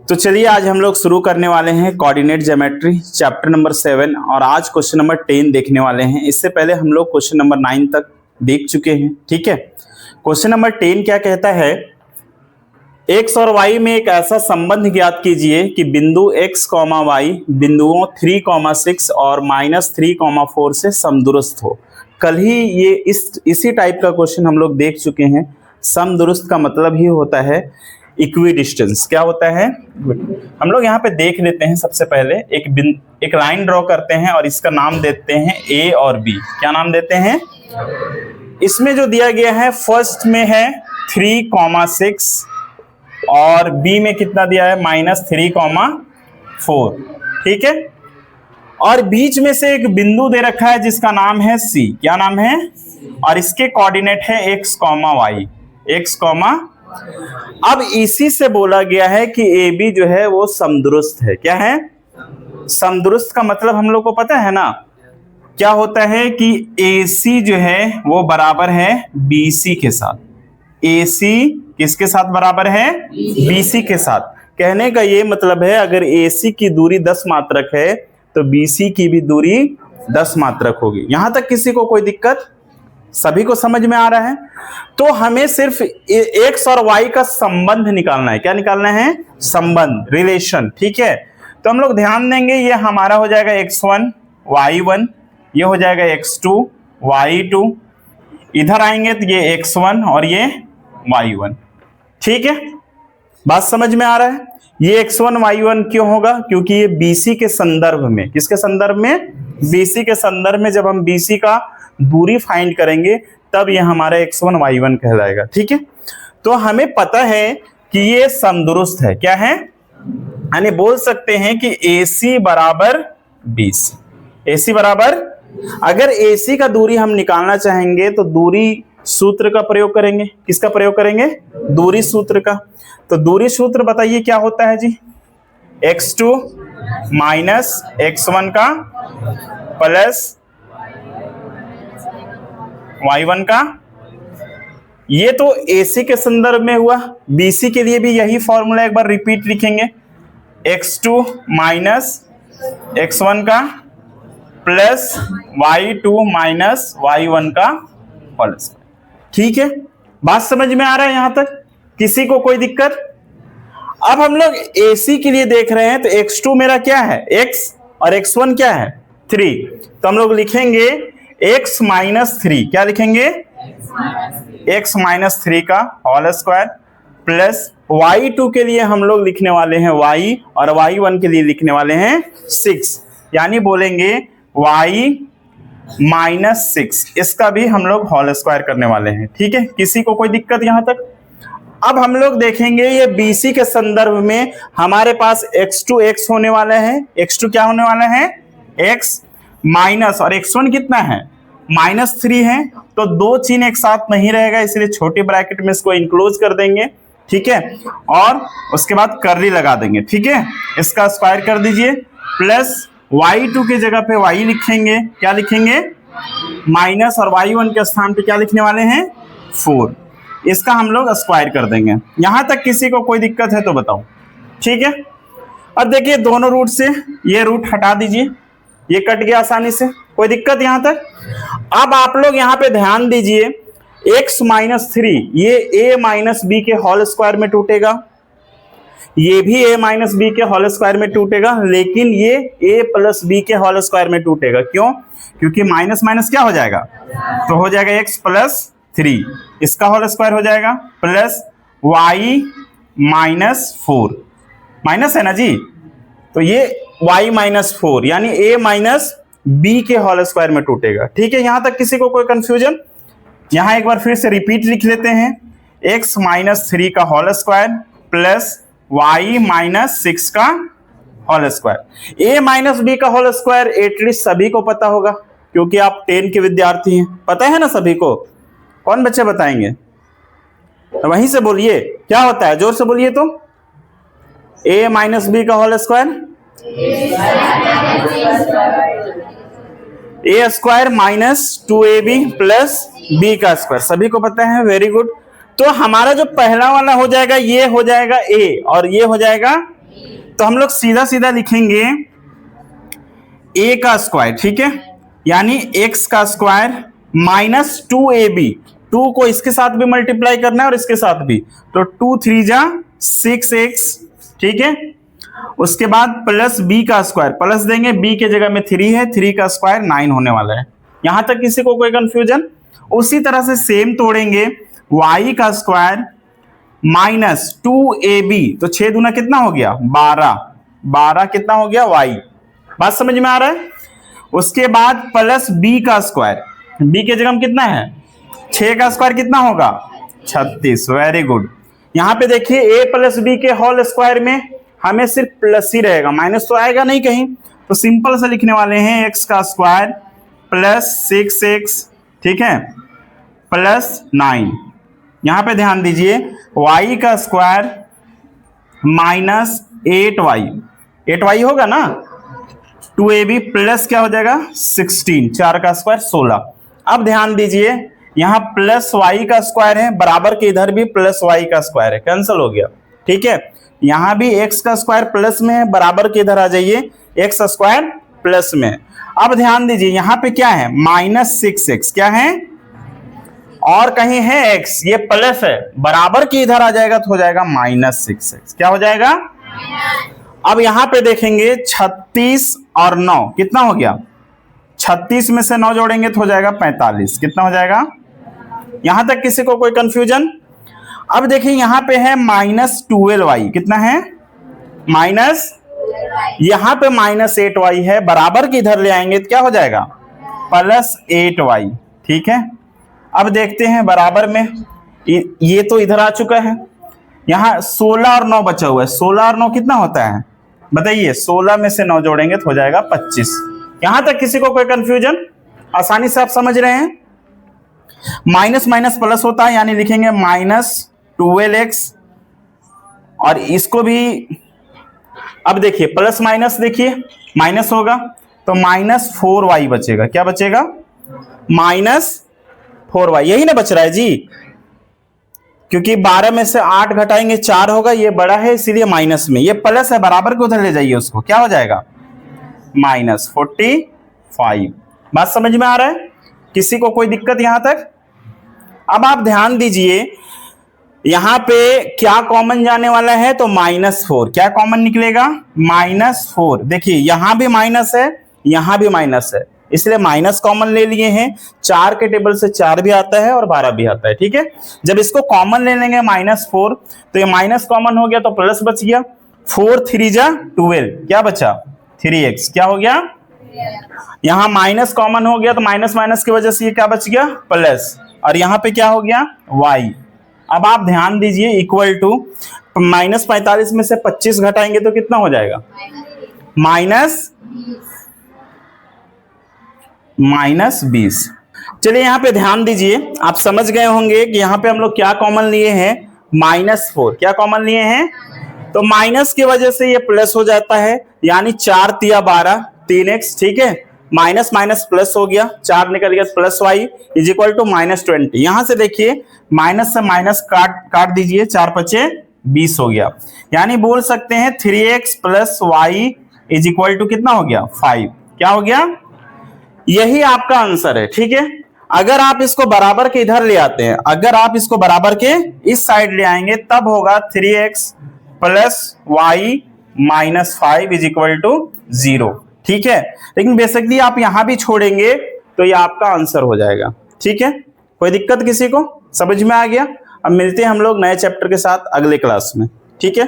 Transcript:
तो चलिए आज हम लोग शुरू करने वाले हैं कोऑर्डिनेट ज्योमेट्री चैप्टर नंबर 7 और आज क्वेश्चन नंबर 10 देखने वाले हैं। इससे पहले हम लोग क्वेश्चन नंबर 9 तक देख चुके हैं। ठीक है, क्वेश्चन नंबर 10 क्या कहता है, x और y में एक ऐसा संबंध ज्ञात कीजिए कि बिंदु x, y बिंदुओं 3, 6 और -3, 4 से समदुरुस्त हो। कल ही ये इसी टाइप का क्वेश्चन हम लोग देख चुके हैं। समदुरुस्त का मतलब ही होता है इक्वी डिस्टेंस। क्या होता है? हम लोग यहाँ पे देख लेते हैं। सबसे पहले एक लाइन ड्रॉ करते हैं और इसका नाम देते हैं ए और बी। क्या नाम देते हैं? इसमें जो दिया गया है फर्स्ट में है 3, 6 और बी में कितना दिया है? -3, 4। ठीक है, और बीच में से एक बिंदु दे रखा है जिसका नाम है सी। क्या नाम है? और इसके कोऑर्डिनेट है x, y। अब इसी से बोला गया है कि ए बी जो है वो समदुरुस्त है। क्या है? समदुरुस्त का मतलब हम लोग को पता है ना, क्या होता है कि AC जो है वो बराबर है BC के साथ। AC किसके साथ बराबर है? BC के साथ। कहने का ये मतलब है अगर AC की दूरी 10 मात्रक है तो BC की भी दूरी 10 मात्रक होगी। यहां तक किसी को कोई दिक्कत? सभी को समझ में आ रहा है? तो हमें सिर्फ x और y का संबंध निकालना है। क्या निकालना है? संबंध, रिलेशन। ठीक है, तो हम लोग ध्यान देंगे, ये हमारा हो जाएगा x1, y1, ये हो जाएगा x2, y2, इधर आएंगे तो ये x1 और ये y1। ठीक है, बात समझ में आ रहा है? ये x1 y1 क्यों होगा? क्योंकि ये BC के संदर्भ में, किसके संदर्भ में? BC के संदर्भ में जब हम BC का दूरी फाइंड करेंगे तब ये हमारा x1 y1 कहलाएगा। ठीक है, तो हमें पता है कि ये समदुरुस्त है। क्या है? यानी बोल सकते हैं कि AC बराबर BC। AC बराबर, अगर AC का दूरी हम निकालना चाहेंगे तो दूरी सूत्र का प्रयोग करेंगे। किसका प्रयोग करेंगे? दूरी सूत्र का। तो दूरी सूत्र बताइए क्या होता है जी? x2 माइनस x1 का प्लस y1 का। ये तो AC के संदर्भ में हुआ। BC के लिए भी यही फॉर्मूला एक बार रिपीट लिखेंगे, x2 माइनस x1 का प्लस y2 माइनस y1 का प्लस। ठीक है, बात समझ में आ रहा है यहां तक? किसी को कोई दिक्कत? अब हम लोग AC के लिए देख रहे हैं तो x2 मेरा क्या है? x और x1 क्या है? 3। तो हम लोग लिखेंगे x माइनस 3। क्या लिखेंगे? x माइनस 3 का होल स्क्वायर प्लस y2 के लिए हम लोग लिखने वाले हैं y और y1 के लिए लिखने वाले हैं 6। यानी बोलेंगे y माइनस 6, इसका भी हम लोग होल स्क्वायर करने वाले हैं। ठीक है, किसी को कोई दिक्कत यहां तक? अब हम लोग देखेंगे ये BC के संदर्भ में हमारे पास x2 x होने वाला है। x2 क्या होने वाला है? x माइनस, और x1 कितना है? -3 है। तो दो चिन्ह एक साथ नहीं रहेगा, इसलिए छोटे ब्रैकेट में इसको इंक्लोज कर देंगे। ठीक है, और उसके बाद कर्ली लगा देंगे। ठीक है, इसका स्क्वायर कर दीजिए प्लस y2 की जगह पे y लिखेंगे। क्या लिखेंगे? माइनस, और y1 के स्थान पे क्या लिखने वाले हैं? 4। इसका हम लोग स्क्वायर कर देंगे। यहां तक किसी को कोई दिक्कत है तो बताओ। ठीक है, अब देखिए दोनों रूट से ये रूट हटा दीजिए, ये कट गया आसानी से। कोई दिक्कत यहां तक? अब आप लोग यहां पे ध्यान दीजिए, x माइनस 3 ये a माइनस बी के होल स्क्वायर में टूटेगा, ये भी a माइनस बी के होल स्क्वायर में टूटेगा, लेकिन ये a प्लस बी के होल स्क्वायर में टूटेगा। क्यों? क्योंकि माइनस माइनस क्या हो जाएगा? तो हो जाएगा x प्लस 3, इसका होल स्क्वायर हो जाएगा प्लस y माइनस 4। माइनस है ना जी, तो ये y माइनस 4 यानी a माइनस बी के होल स्क्वायर में टूटेगा। ठीक है, यहां तक किसी को कोई कंफ्यूजन? यहां एक बार फिर से रिपीट लिख लेते हैं, x माइनस 3 का whole square plus y minus 6 का whole square. a minus B का होल स्क्वायर एटलीस्ट सभी को पता होगा क्योंकि आप 10 के विद्यार्थी हैं। पता है ना सभी को? कौन बच्चे बताएंगे? तो वहीं से बोलिए क्या होता है, जोर से बोलिए तो। a माइनस बी का whole square a square minus 2ab plus b का स्क्वायर। सभी को पता है, वेरी गुड। तो हमारा जो पहला वाला हो जाएगा ये हो जाएगा a और ये हो जाएगा, तो हम लोग सीधा सीधा लिखेंगे a का स्क्वायर, ठीक है, यानी x का स्क्वायर माइनस 2ab, 2 को इसके साथ भी मल्टीप्लाई करना है और इसके साथ भी, तो 2 3 जा 6x, ठीक है। उसके बाद प्लस b का स्क्वायर, प्लस देंगे, b के जगह में 3 है, 3 का स्क्वायर 9 होने वाला है। यहां तक किसी को कोई कंफ्यूजन? उसी तरह से सेम तोड़ेंगे, y का स्क्वायर माइनस 2ab, तो 6 दूना कितना हो गया 12, 12 कितना हो गया y, बात समझ में आ रहा है। उसके बाद प्लस b का स्क्वायर, b के जगह में कितना है 6 का स्क्वायर कितना होगा 36, वेरी गुड। यहां पे देखिए a प्लस b के होल स्क्वायर में हमें सिर्फ प्लस ही रहेगा, माइनस तो आएगा नहीं कहीं, तो सिंपल से लिखने वाले हैं x का स्क्वायर प्लस 6x, ठीक है, प्लस 9। यहां पे ध्यान दीजिए y का स्क्वायर माइनस 8y, 8y होगा ना, 2ab प्लस क्या हो जाएगा 16, 4 का स्क्वायर 16। अब ध्यान दीजिए यहां प्लस y का स्क्वायर है, बराबर के इधर भी प्लस y का स्क्वायर है, कैंसिल हो गया, ठीक है। यहां भी x का स्क्वायर प्लस में है, बराबर के इधर आ जाइए, x स्क्वायर प्लस में। अब ध्यान दीजिए यहां पे क्या है माइनस 6x, क्या है और कहीं है x, ये प्लस है, बराबर के इधर आ जाएगा तो हो जाएगा माइनस 6x, क्या हो जाएगा। अब यहां पे देखेंगे 36 और 9 कितना हो गया, 36 में से 9 जोड़ेंगे तो हो जाएगा 45, कितना हो जाएगा। यहां तक किसी को कोई कंफ्यूजन? अब देखिए यहां पे है माइनस 12y, कितना है माइनस, यहां पे माइनस 8y है, बराबर के इधर ले आएंगे तो क्या हो जाएगा प्लस 8y, ठीक है। अब देखते हैं बराबर में, ये तो इधर आ चुका है, यहां 16 और 9 बचा हुआ है, 16 और 9 कितना होता है बताइए, 16 में से 9 जोड़ेंगे तो हो जाएगा 25। यहां तक किसी को कोई कंफ्यूजन? आसानी से आप समझ रहे हैं। माइनस माइनस प्लस होता है, यानी लिखेंगे माइनस 12x, और इसको भी अब देखिए प्लस माइनस, देखिए माइनस होगा तो माइनस 4y बचेगा, क्या बचेगा माइनस 4y, यही ना बच रहा है जी, क्योंकि 12 में से 8 घटाएंगे 4 होगा, ये बड़ा है इसीलिए माइनस में, ये प्लस है, बराबर को उधर ले जाइए उसको, क्या हो जाएगा माइनस 45। बात समझ में आ रहा है? किसी को कोई दिक्कत यहां तक? अब आप ध्यान दीजिए यहां पे क्या कॉमन जाने वाला है, तो -4, क्या कॉमन निकलेगा -4। देखिए यहां भी माइनस है, यहां भी माइनस है, इसलिए माइनस कॉमन ले लिए हैं। 4 के टेबल से 4 भी आता है और 12 भी आता है, ठीक है। जब इसको कॉमन ले लेंगे -4, तो ये माइनस कॉमन हो गया तो प्लस बच गया, 4 3 जा 12, क्या बचा 3x, क्या हो गया। यहां माइनस कॉमन हो गया तो माइनस माइनस की वजह से ये क्या बच गया प्लस, और यहां पे क्या हो गया y। अब आप ध्यान दीजिए इक्वल टू -45 में से 25 घटाएंगे तो कितना हो जाएगा -20। चलिए यहां पे ध्यान दीजिए, आप समझ गए होंगे कि यहां पे हम लोग क्या कॉमन लिए हैं -4, क्या कॉमन लिए हैं, तो माइनस की वजह से ये प्लस हो जाता है, यानी 4 तिया 12 3x, ठीक है, माइनस माइनस प्लस हो गया, 4 निकल गया plus y is equal to -20। यहां से देखिए माइनस से माइनस काट दीजिए, 4 5 20 हो गया, यानी बोल सकते हैं 3x plus y is equal to कितना हो गया 5, क्या हो गया, यही आपका आंसर है, ठीक है। अगर आप इसको बराबर के इधर ले आते हैं, अगर आप इसको बराबर के इस साइड ले आएंगे तब होगा 3x plus y minus 5 is equal to 0, ठीक है। लेकिन बेसिकली आप यहां भी छोड़ेंगे तो ये आपका आंसर हो जाएगा, ठीक है। कोई दिक्कत किसी को? समझ में आ गया? अब मिलते हैं हम लोग नए चैप्टर के साथ अगले क्लास में, ठीक है।